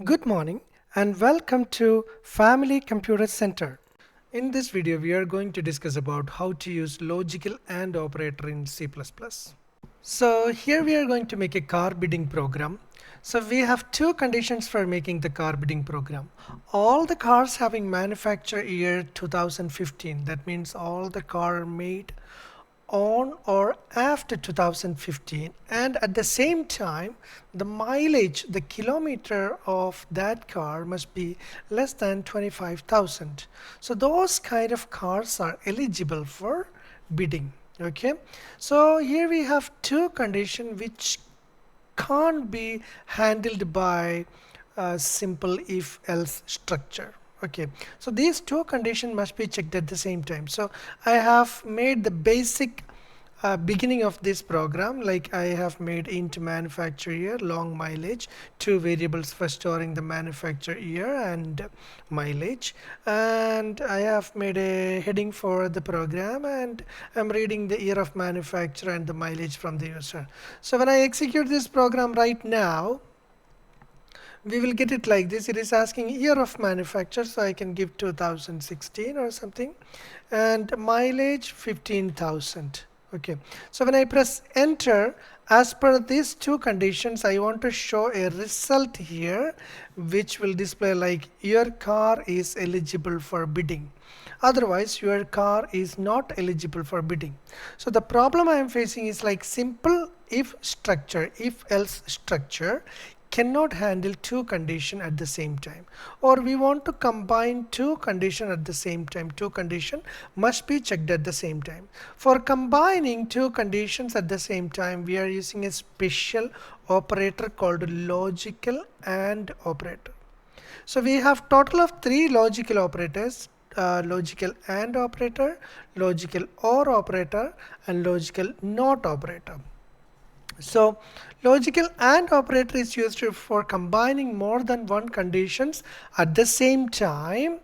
Good morning and welcome to Family Computer Center. In this video, we are going to discuss about how to use logical and operator in C++. So here we are going to make a car bidding program. So we have two conditions for making the car bidding program. All the cars having manufacture year 2015. That means all the car made on or after 2015, and at the same time the mileage, the kilometer of that car must be less than 25,000. So those kind of cars are eligible for bidding. Okay, so here we have two conditions which can't be handled by a simple if else structure. Okay, so these two conditions must be checked at the same time. So I have made the basic beginning of this program, like I have made int manufacture year, long mileage, two variables for storing the manufacture year and mileage, and I have made a heading for the program, and I'm reading the year of manufacture and the mileage from the user. So when I execute this program right now, we will get it like this. It is asking year of manufacture, so I can give 2016 or something, and mileage 15,000. Okay, so when I press enter, as per these two conditions, I want to show a result here which will display like your car is eligible for bidding. Otherwise, your car is not eligible for bidding. So the problem I am facing is like simple if structure, if else structure cannot handle two conditions at the same time, or we want to combine two conditions at the same time. Two conditions must be checked at the same time. For combining two conditions at the same time, we are using a special operator called logical AND operator. So we have total of three logical operators: logical AND operator, logical OR operator, and logical NOT operator. So logical AND operator is used for combining more than one conditions at the same time,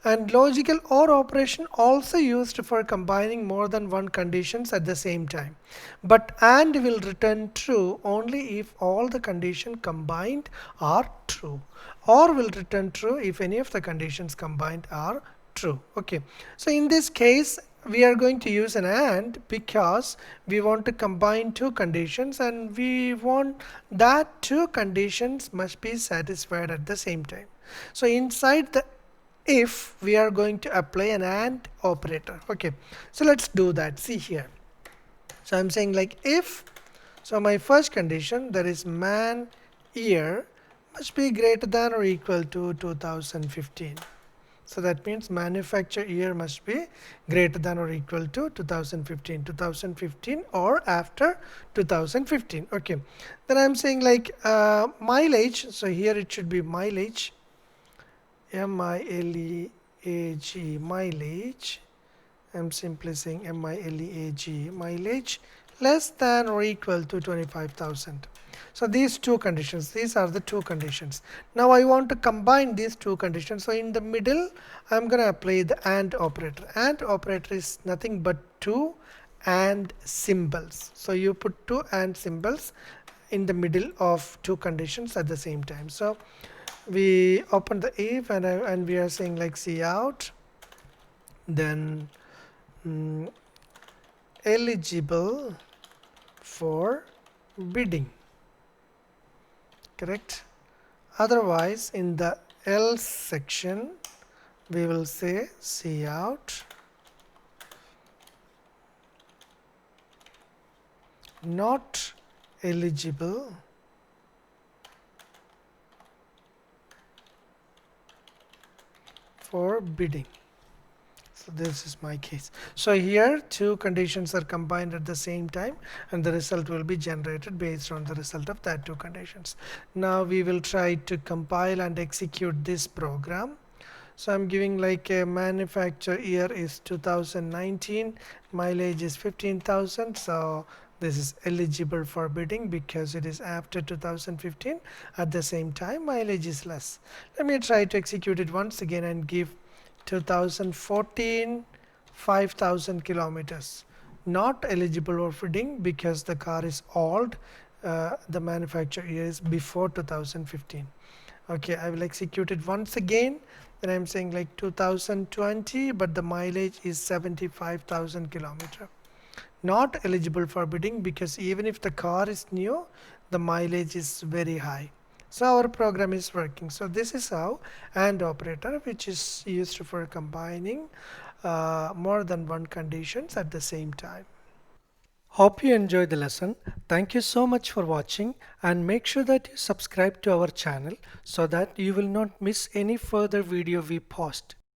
and logical OR operation also used for combining more than one conditions at the same time. But AND will return true only if all the conditions combined are true. OR will return true if any of the conditions combined are true. Okay, so in this case we are going to use an AND because we want to combine two conditions, and we want that two conditions must be satisfied at the same time. So inside the if, we are going to apply an AND operator. Okay, so let's do that. See here. So I'm saying like if, so my first condition, that is man year must be greater than or equal to 2015. So that means manufacture year must be greater than or equal to 2015 or after 2015. Okay, then I'm saying like mileage. So here it should be mileage, mileage, mileage. I'm simply saying mileage, mileage less than or equal to 25,000. So these two conditions, these are the two conditions. Now I want to combine these two conditions. So in the middle, I'm going to apply the AND operator. AND operator is nothing but two AND symbols. So you put two AND symbols in the middle of two conditions at the same time. So we open the if, and we are saying like cout, then eligible for bidding. Correct. Otherwise, in the else section, we will say cout not eligible for bidding. So this is my case. So here two conditions are combined at the same time, and the result will be generated based on the result of that two conditions. Now we will try to compile and execute this program. So I'm giving like a manufacture year is 2019, mileage is 15,000. So this is eligible for bidding because it is after 2015. At the same time, mileage is less. Let me try to execute it once again and give 2014 5,000 kilometers. Not eligible for bidding because the car is old. The manufacture year is before 2015. Okay, I will execute it once again. Then I'm saying like 2020, but the mileage is 75,000 kilometer. Not eligible for bidding because even if the car is new, the mileage is very high. So our program is working. So this is how AND operator, which is used for combining more than one conditions at the same time. Hope you enjoyed the lesson. Thank you so much for watching, and make sure that you subscribe to our channel so that you will not miss any further video we post.